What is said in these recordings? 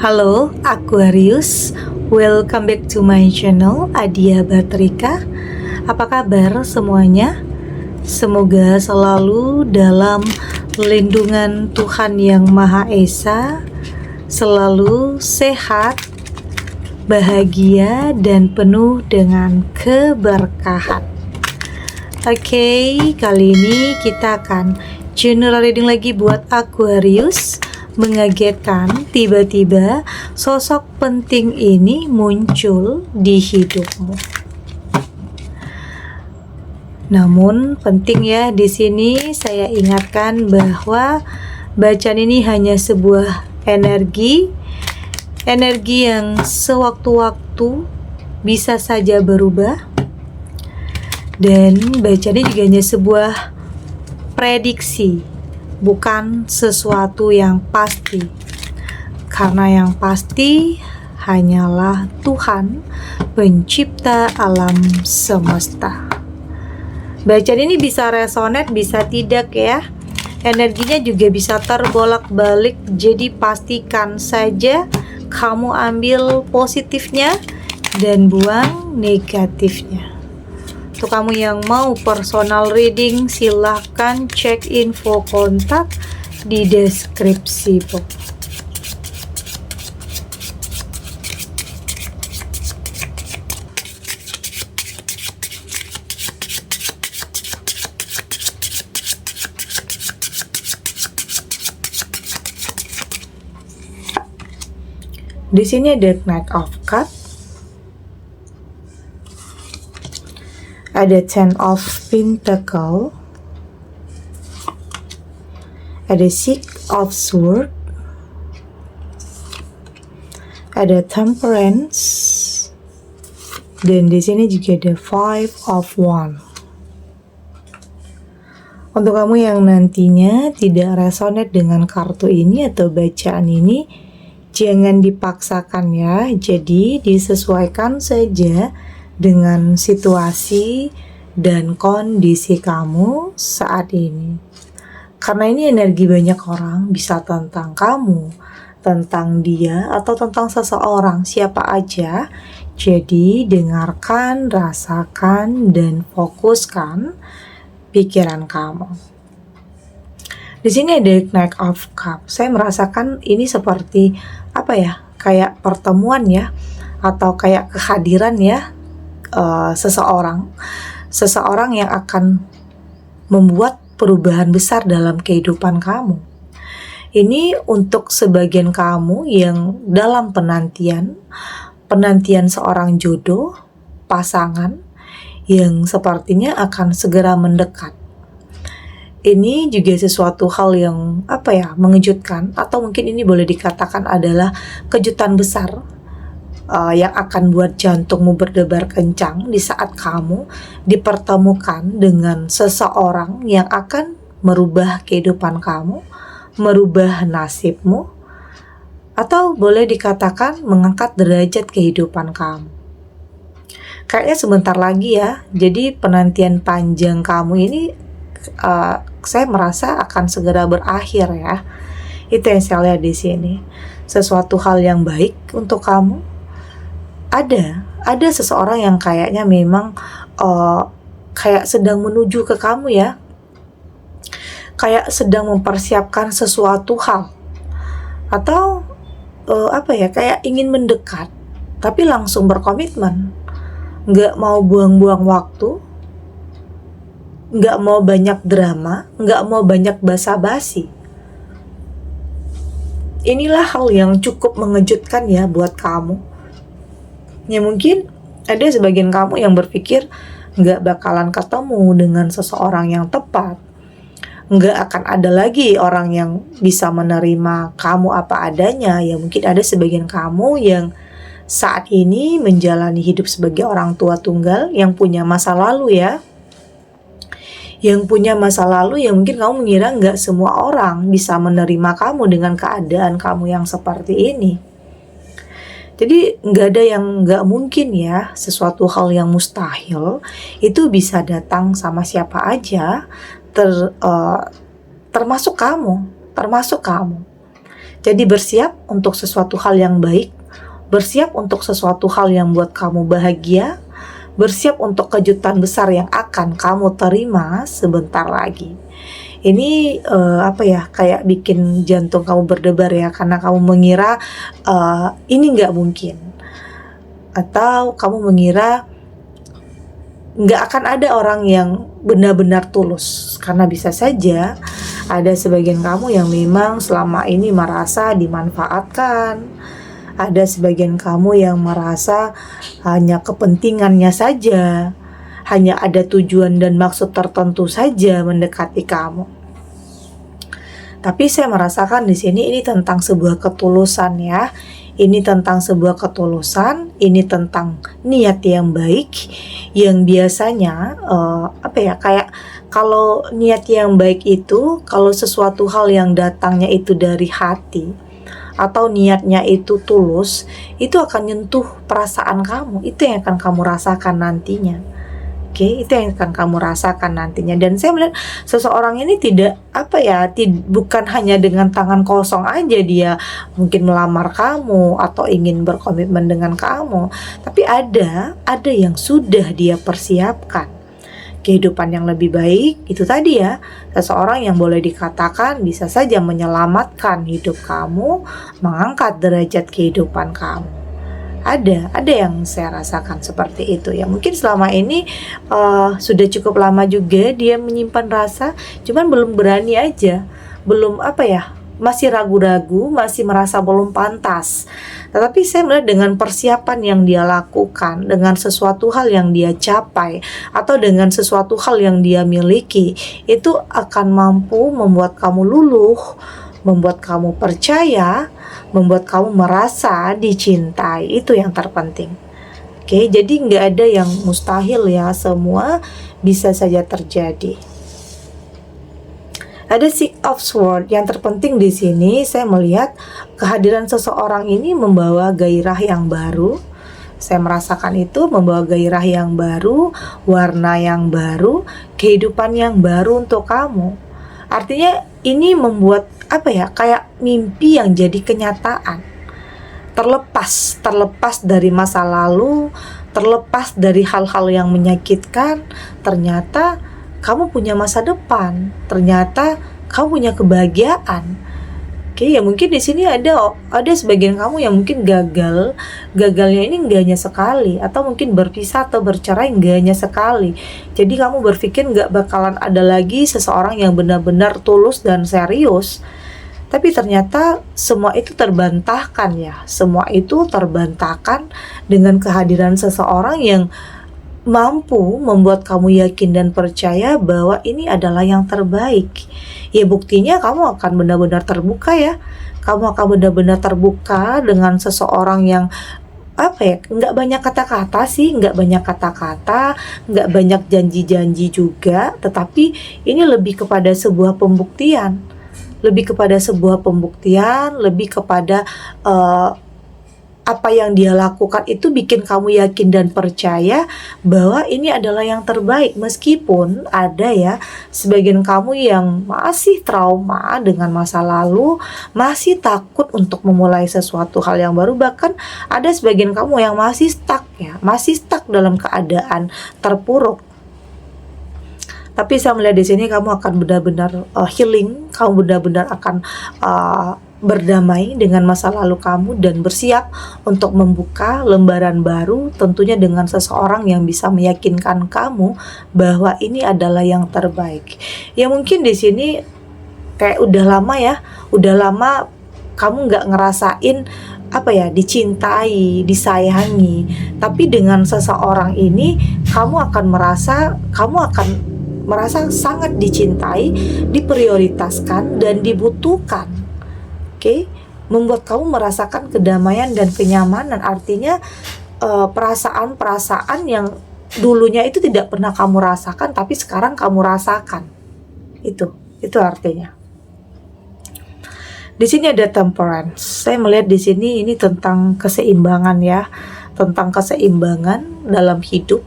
Halo Aquarius, welcome back to my channel Adia Batrika. Apa kabar semuanya? Semoga selalu dalam lindungan Tuhan Yang Maha Esa, selalu sehat, bahagia, dan penuh dengan keberkahan. Oke, kali ini kita akan general reading lagi buat Aquarius. Mengagetkan, tiba-tiba sosok penting ini muncul di hidupmu. Namun penting ya, di sini saya ingatkan bahwa bacaan ini hanya sebuah energi yang sewaktu-waktu bisa saja berubah, dan bacaan ini juga hanya sebuah prediksi, bukan sesuatu yang pasti, karena yang pasti hanyalah Tuhan, pencipta alam semesta. Bacaan ini bisa resonate, bisa tidak ya. Energinya juga bisa terbolak-balik, jadi pastikan saja kamu ambil positifnya dan buang negatifnya. Untuk kamu yang mau personal reading, silahkan cek info kontak di deskripsi box. Di sini ada Knight of Cups, ada Ten of Pentacles, ada Six of Swords, ada Temperance, dan di sini juga ada Five of Wands. Untuk kamu yang nantinya tidak resonate dengan kartu ini atau bacaan ini, jangan dipaksakan ya. Jadi disesuaikan saja dengan situasi dan kondisi kamu saat ini. Karena ini energi banyak orang, bisa tentang kamu, tentang dia, atau tentang seseorang, siapa aja. Jadi dengarkan, rasakan, dan fokuskan pikiran kamu. Di sini ada Knight of Cups. Saya merasakan ini seperti apa ya? Kayak pertemuan ya, atau kayak kehadiran ya. Seseorang yang akan membuat perubahan besar dalam kehidupan kamu. Ini untuk sebagian kamu yang dalam penantian seorang jodoh, pasangan yang sepertinya akan segera mendekat. Ini juga sesuatu hal yang mengejutkan, atau mungkin ini boleh dikatakan adalah kejutan besar yang akan buat jantungmu berdebar kencang di saat kamu dipertemukan dengan seseorang yang akan merubah kehidupan kamu, merubah nasibmu, atau boleh dikatakan mengangkat derajat kehidupan kamu. Kayaknya sebentar lagi ya, jadi penantian panjang kamu ini saya merasa akan segera berakhir ya. Itu yang saya lihat di sini. Sesuatu hal yang baik untuk kamu. Ada seseorang yang kayaknya memang kayak sedang menuju ke kamu ya, kayak sedang mempersiapkan sesuatu hal, atau kayak ingin mendekat tapi langsung berkomitmen, nggak mau buang-buang waktu, nggak mau banyak drama, nggak mau banyak basa-basi. Inilah hal yang cukup mengejutkan ya buat kamu. Ya mungkin ada sebagian kamu yang berpikir nggak bakalan ketemu dengan seseorang yang tepat, nggak akan ada lagi orang yang bisa menerima kamu apa adanya. Ya mungkin ada sebagian kamu yang saat ini menjalani hidup sebagai orang tua tunggal yang punya masa lalu ya, yang mungkin kamu mengira nggak semua orang bisa menerima kamu dengan keadaan kamu yang seperti ini. Jadi nggak ada yang nggak mungkin ya, sesuatu hal yang mustahil itu bisa datang sama siapa aja, termasuk kamu. Jadi bersiap untuk sesuatu hal yang baik, bersiap untuk sesuatu hal yang buat kamu bahagia, bersiap untuk kejutan besar yang akan kamu terima sebentar lagi. Ini kayak bikin jantung kamu berdebar ya, karena kamu mengira ini nggak mungkin, atau kamu mengira nggak akan ada orang yang benar-benar tulus, karena bisa saja ada sebagian kamu yang memang selama ini merasa dimanfaatkan, ada sebagian kamu yang merasa hanya kepentingannya saja, hanya ada tujuan dan maksud tertentu saja mendekati kamu. Tapi saya merasakan di sini ini tentang sebuah ketulusan ya. Ini tentang sebuah ketulusan, ini tentang niat yang baik, yang biasanya kayak kalau niat yang baik itu, kalau sesuatu hal yang datangnya itu dari hati atau niatnya itu tulus, itu akan nyentuh perasaan kamu, itu yang akan kamu rasakan nantinya. Oke, itu yang akan kamu rasakan nantinya. Dan saya melihat seseorang ini bukan hanya dengan tangan kosong aja dia mungkin melamar kamu atau ingin berkomitmen dengan kamu, tapi ada yang sudah dia persiapkan. Kehidupan yang lebih baik itu tadi ya, seseorang yang boleh dikatakan bisa saja menyelamatkan hidup kamu, mengangkat derajat kehidupan kamu. Ada yang saya rasakan seperti itu ya. Mungkin selama ini sudah cukup lama juga dia menyimpan rasa, cuman belum berani aja, masih ragu-ragu, masih merasa belum pantas. Tetapi saya melihat dengan persiapan yang dia lakukan, dengan sesuatu hal yang dia capai, atau dengan sesuatu hal yang dia miliki, itu akan mampu membuat kamu luluh, membuat kamu percaya, membuat kamu merasa dicintai. Itu yang terpenting. Oke, jadi nggak ada yang mustahil ya, semua bisa saja terjadi. Ada Six of Swords. Yang terpenting di sini saya melihat kehadiran seseorang ini membawa gairah yang baru. Saya merasakan itu membawa gairah yang baru, warna yang baru, kehidupan yang baru untuk kamu. Artinya ini membuat kayak mimpi yang jadi kenyataan. Terlepas dari masa lalu, terlepas dari hal-hal yang menyakitkan, ternyata kamu punya masa depan, ternyata kamu punya kebahagiaan. Oke, ya mungkin di sini ada sebagian kamu yang mungkin gagalnya ini nggak hanya sekali, atau mungkin berpisah atau bercerai nggak hanya sekali. Jadi kamu berpikir nggak bakalan ada lagi seseorang yang benar-benar tulus dan serius. Tapi ternyata semua itu terbantahkan ya, semua itu terbantahkan dengan kehadiran seseorang yang mampu membuat kamu yakin dan percaya bahwa ini adalah yang terbaik. Ya buktinya kamu akan benar-benar terbuka ya. Kamu akan benar-benar terbuka dengan seseorang yang nggak banyak kata-kata sih, nggak banyak kata-kata, nggak banyak janji-janji juga, tetapi ini lebih kepada sebuah pembuktian. Lebih kepada apa yang dia lakukan itu bikin kamu yakin dan percaya bahwa ini adalah yang terbaik. Meskipun ada ya sebagian kamu yang masih trauma dengan masa lalu, masih takut untuk memulai sesuatu hal yang baru, bahkan ada sebagian kamu yang masih stuck dalam keadaan terpuruk. Tapi saya melihat di sini kamu akan benar-benar healing, kamu benar-benar akan berdamai dengan masa lalu kamu dan bersiap untuk membuka lembaran baru, tentunya dengan seseorang yang bisa meyakinkan kamu bahwa ini adalah yang terbaik. Ya mungkin di sini kayak udah lama kamu nggak ngerasain dicintai, disayangi. Tapi dengan seseorang ini kamu akan merasa sangat dicintai, diprioritaskan dan dibutuhkan. Oke, membuat kamu merasakan kedamaian dan kenyamanan. Artinya perasaan-perasaan yang dulunya itu tidak pernah kamu rasakan, tapi sekarang kamu rasakan. Itu artinya. Di sini ada Temperance. Saya melihat di sini ini tentang keseimbangan ya, tentang keseimbangan dalam hidup.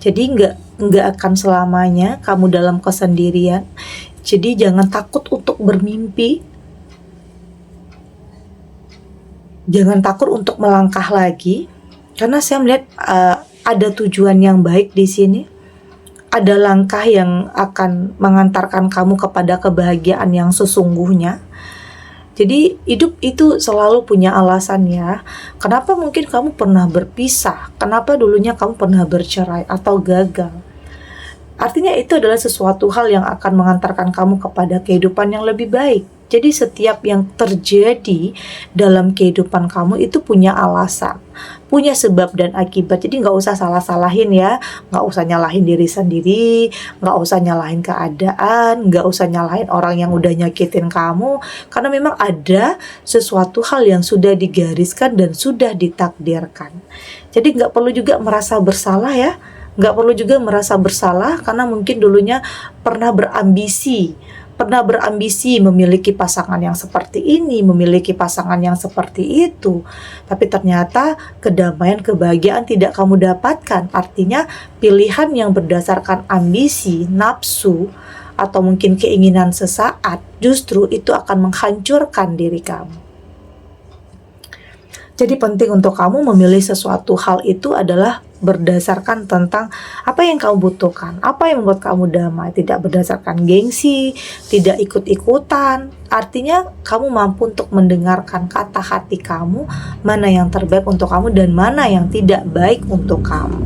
Jadi nggak akan selamanya kamu dalam kesendirian. Jadi jangan takut untuk bermimpi. Jangan takut untuk melangkah lagi, karena saya melihat ada tujuan yang baik di sini. Ada langkah yang akan mengantarkan kamu kepada kebahagiaan yang sesungguhnya. Jadi hidup itu selalu punya alasan ya. Kenapa mungkin kamu pernah berpisah? Kenapa dulunya kamu pernah bercerai atau gagal? Artinya itu adalah sesuatu hal yang akan mengantarkan kamu kepada kehidupan yang lebih baik. Jadi setiap yang terjadi dalam kehidupan kamu itu punya alasan, punya sebab dan akibat. Jadi nggak usah salah-salahin ya, nggak usah nyalahin diri sendiri, nggak usah nyalahin keadaan, nggak usah nyalahin orang yang udah nyakitin kamu, karena memang ada sesuatu hal yang sudah digariskan dan sudah ditakdirkan. Jadi nggak perlu juga merasa bersalah ya, nggak perlu juga merasa bersalah karena mungkin dulunya pernah berambisi memiliki pasangan yang seperti ini, memiliki pasangan yang seperti itu. Tapi ternyata kedamaian, kebahagiaan tidak kamu dapatkan. Artinya pilihan yang berdasarkan ambisi, nafsu, atau mungkin keinginan sesaat, justru itu akan menghancurkan diri kamu. Jadi penting untuk kamu memilih sesuatu hal itu adalah berdasarkan tentang apa yang kamu butuhkan, apa yang membuat kamu damai, tidak berdasarkan gengsi, tidak ikut-ikutan. Artinya kamu mampu untuk mendengarkan kata hati kamu, mana yang terbaik untuk kamu dan mana yang tidak baik untuk kamu.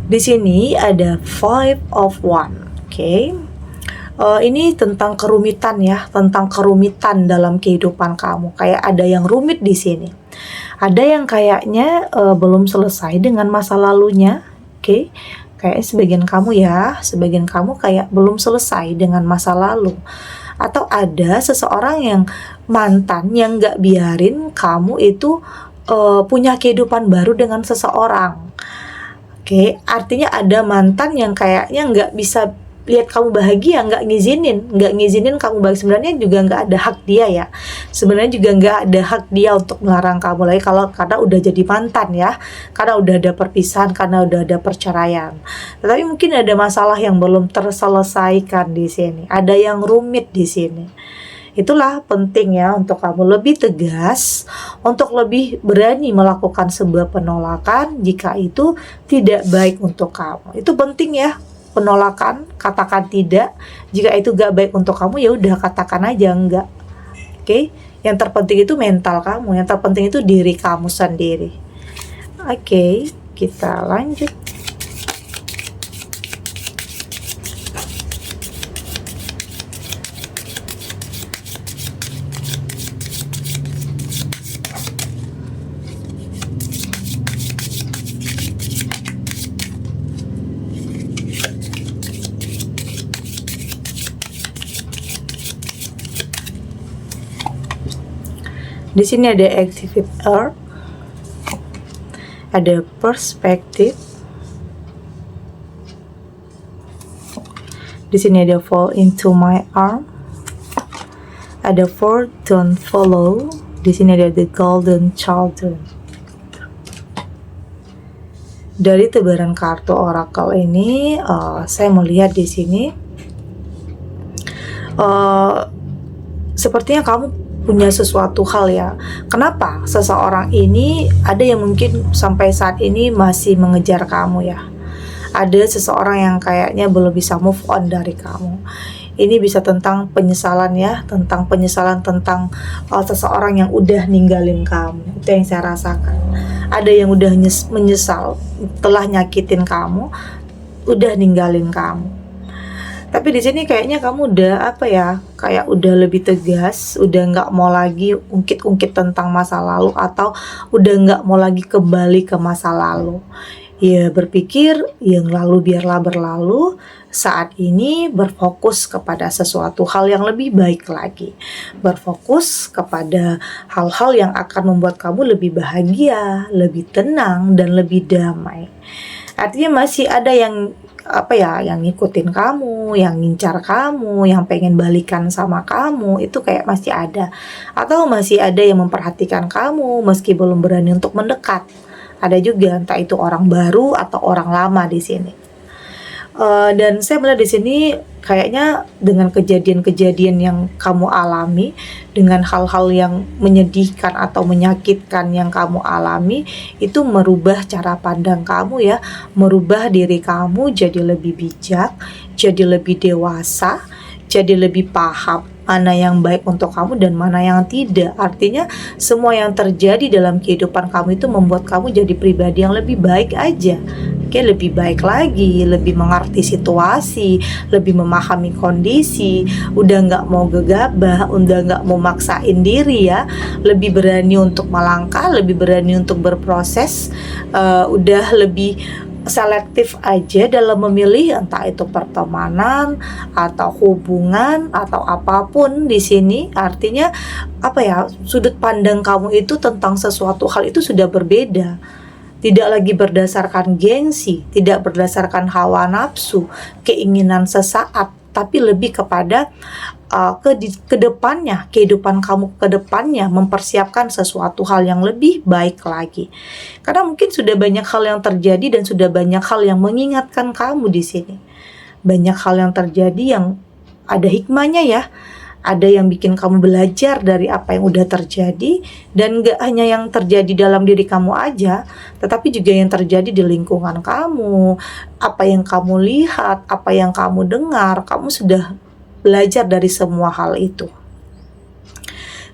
Di sini ada Five of Wands, oke? Ini tentang kerumitan ya, tentang kerumitan dalam kehidupan kamu. Kayak ada yang rumit di sini. Ada yang kayaknya belum selesai dengan masa lalunya, oke? Kayak sebagian kamu kayak belum selesai dengan masa lalu. Atau ada seseorang yang mantan yang nggak biarin kamu itu punya kehidupan baru dengan seseorang. Oke, artinya ada mantan yang kayaknya nggak bisa lihat kamu bahagia, nggak ngizinin kamu bahagia. Sebenarnya juga nggak ada hak dia ya, sebenarnya juga nggak ada hak dia untuk melarang kamu lagi karena udah jadi mantan ya, karena udah ada perpisahan, karena udah ada perceraian. Tetapi mungkin ada masalah yang belum terselesaikan di sini, ada yang rumit di sini. Itulah penting ya untuk kamu lebih tegas, untuk lebih berani melakukan sebuah penolakan jika itu tidak baik untuk kamu. Itu penting ya. Penolakan, katakan tidak. Jika itu gak baik untuk kamu, ya udah katakan aja enggak. Oke? Yang terpenting itu mental kamu, yang terpenting itu diri kamu sendiri. Oke, kita lanjut. Di sini ada Activate Earth, ada Perspective, di sini ada Fall into My Arm, ada For Don't Follow, di sini ada The Golden Children. Dari tebaran kartu Oracle ini, saya melihat di sini, sepertinya kamu punya sesuatu hal ya. Kenapa seseorang ini ada yang mungkin sampai saat ini masih mengejar kamu ya. Ada seseorang yang kayaknya belum bisa move on dari kamu. Ini bisa tentang penyesalan ya, tentang penyesalan tentang seseorang yang udah ninggalin kamu. Itu yang saya rasakan. Ada yang udah menyesal telah nyakitin kamu, udah ninggalin kamu. Tapi di sini kayaknya kamu udah kayak udah lebih tegas, udah nggak mau lagi ungkit-ungkit tentang masa lalu, atau udah nggak mau lagi kembali ke masa lalu. Ya berpikir yang lalu biarlah berlalu, saat ini berfokus kepada sesuatu hal yang lebih baik lagi. Berfokus kepada hal-hal yang akan membuat kamu lebih bahagia, lebih tenang, dan lebih damai. Artinya masih ada yang yang ngikutin kamu, yang ngincar kamu, yang pengen balikan sama kamu, itu kayak masih ada. Atau masih ada yang memperhatikan kamu meski belum berani untuk mendekat. Ada juga, entah itu orang baru atau orang lama di sini. Dan saya melihat di sini kayaknya dengan kejadian-kejadian yang kamu alami, dengan hal-hal yang menyedihkan atau menyakitkan yang kamu alami, itu merubah cara pandang kamu ya, merubah diri kamu jadi lebih bijak, jadi lebih dewasa, jadi lebih paham mana yang baik untuk kamu dan mana yang tidak. Artinya semua yang terjadi dalam kehidupan kamu itu membuat kamu jadi pribadi yang lebih baik aja. Oke, lebih baik lagi, lebih mengerti situasi, lebih memahami kondisi, udah nggak mau gegabah, udah nggak mau maksain diri ya, lebih berani untuk melangkah, lebih berani untuk berproses, udah lebih selektif aja dalam memilih, entah itu pertemanan atau hubungan atau apapun di sini. Artinya apa ya, sudut pandang kamu itu tentang sesuatu hal itu sudah berbeda. Tidak lagi berdasarkan gengsi, tidak berdasarkan hawa nafsu, keinginan sesaat, tapi lebih kepada ke depannya, kehidupan kamu ke depannya, mempersiapkan sesuatu hal yang lebih baik lagi. Karena mungkin sudah banyak hal yang terjadi dan sudah banyak hal yang mengingatkan kamu di sini. Banyak hal yang terjadi yang ada hikmahnya ya. Ada yang bikin kamu belajar dari apa yang udah terjadi, dan gak hanya yang terjadi dalam diri kamu aja, tetapi juga yang terjadi di lingkungan kamu, apa yang kamu lihat, apa yang kamu dengar, kamu sudah belajar dari semua hal itu.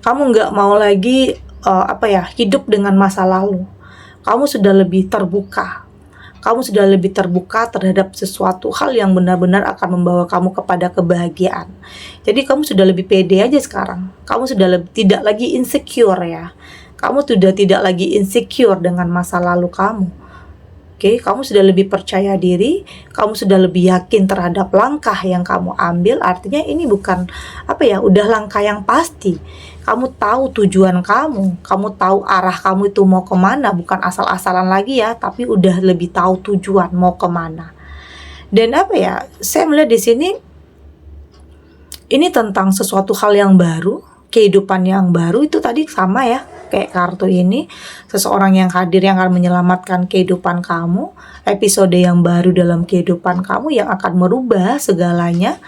Kamu gak mau lagi hidup dengan masa lalu. Kamu sudah lebih terbuka. Kamu sudah lebih terbuka terhadap sesuatu hal yang benar-benar akan membawa kamu kepada kebahagiaan. Jadi kamu sudah lebih pede aja sekarang. Kamu sudah tidak lagi insecure ya. Kamu sudah tidak lagi insecure dengan masa lalu kamu. Oke, kamu sudah lebih percaya diri, kamu sudah lebih yakin terhadap langkah yang kamu ambil. Artinya ini bukan udah langkah yang pasti. Kamu tahu tujuan kamu tahu arah kamu itu mau kemana, bukan asal-asalan lagi ya, tapi udah lebih tahu tujuan mau kemana. Dan saya melihat di sini ini tentang sesuatu hal yang baru, kehidupan yang baru. Itu tadi sama ya, kayak kartu ini, seseorang yang hadir yang akan menyelamatkan kehidupan kamu, episode yang baru dalam kehidupan kamu yang akan merubah segalanya.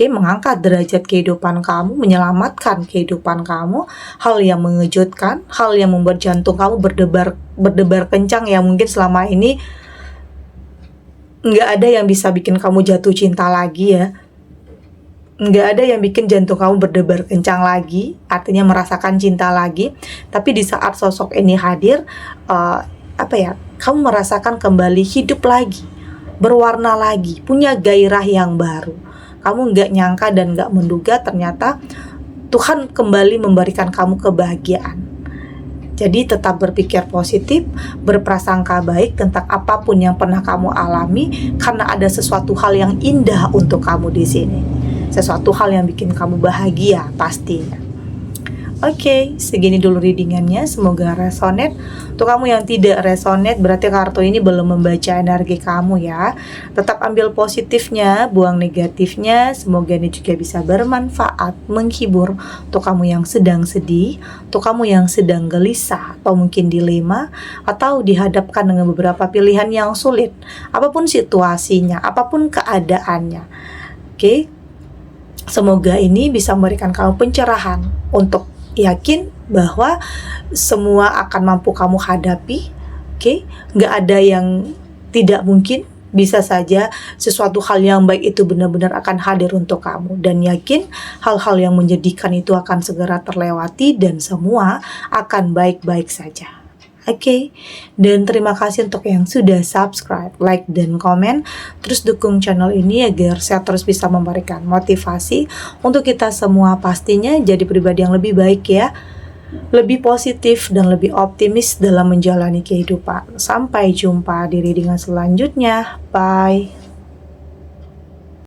Mengangkat derajat kehidupan kamu, menyelamatkan kehidupan kamu, hal yang mengejutkan, hal yang membuat jantung kamu berdebar kencang yang mungkin selama ini nggak ada yang bisa bikin kamu jatuh cinta lagi ya. Nggak ada yang bikin jantung kamu berdebar kencang lagi, artinya merasakan cinta lagi. Tapi di saat sosok ini hadir, kamu merasakan kembali hidup lagi, berwarna lagi, punya gairah yang baru. Kamu nggak nyangka dan nggak menduga ternyata Tuhan kembali memberikan kamu kebahagiaan. Jadi tetap berpikir positif, berprasangka baik tentang apapun yang pernah kamu alami, karena ada sesuatu hal yang indah untuk kamu di sini. Sesuatu hal yang bikin kamu bahagia pastinya. Oke, segini dulu readingannya, semoga resonate. Untuk kamu yang tidak resonate, berarti kartu ini belum membaca energi kamu ya. Tetap ambil positifnya, buang negatifnya. Semoga ini juga bisa bermanfaat, menghibur untuk kamu yang sedang sedih, untuk kamu yang sedang gelisah atau mungkin dilema, atau dihadapkan dengan beberapa pilihan yang sulit. Apapun situasinya, apapun keadaannya. Oke, semoga ini bisa memberikan kamu pencerahan untuk yakin bahwa semua akan mampu kamu hadapi. Nggak ada yang tidak mungkin. Bisa saja sesuatu hal yang baik itu benar-benar akan hadir untuk kamu, dan yakin hal-hal yang menyedihkan itu akan segera terlewati dan semua akan baik-baik saja. Dan terima kasih untuk yang sudah subscribe, like, dan komen. Terus dukung channel ini agar saya terus bisa memberikan motivasi untuk kita semua pastinya jadi pribadi yang lebih baik ya, lebih positif dan lebih optimis dalam menjalani kehidupan. Sampai jumpa di readingan selanjutnya. Bye.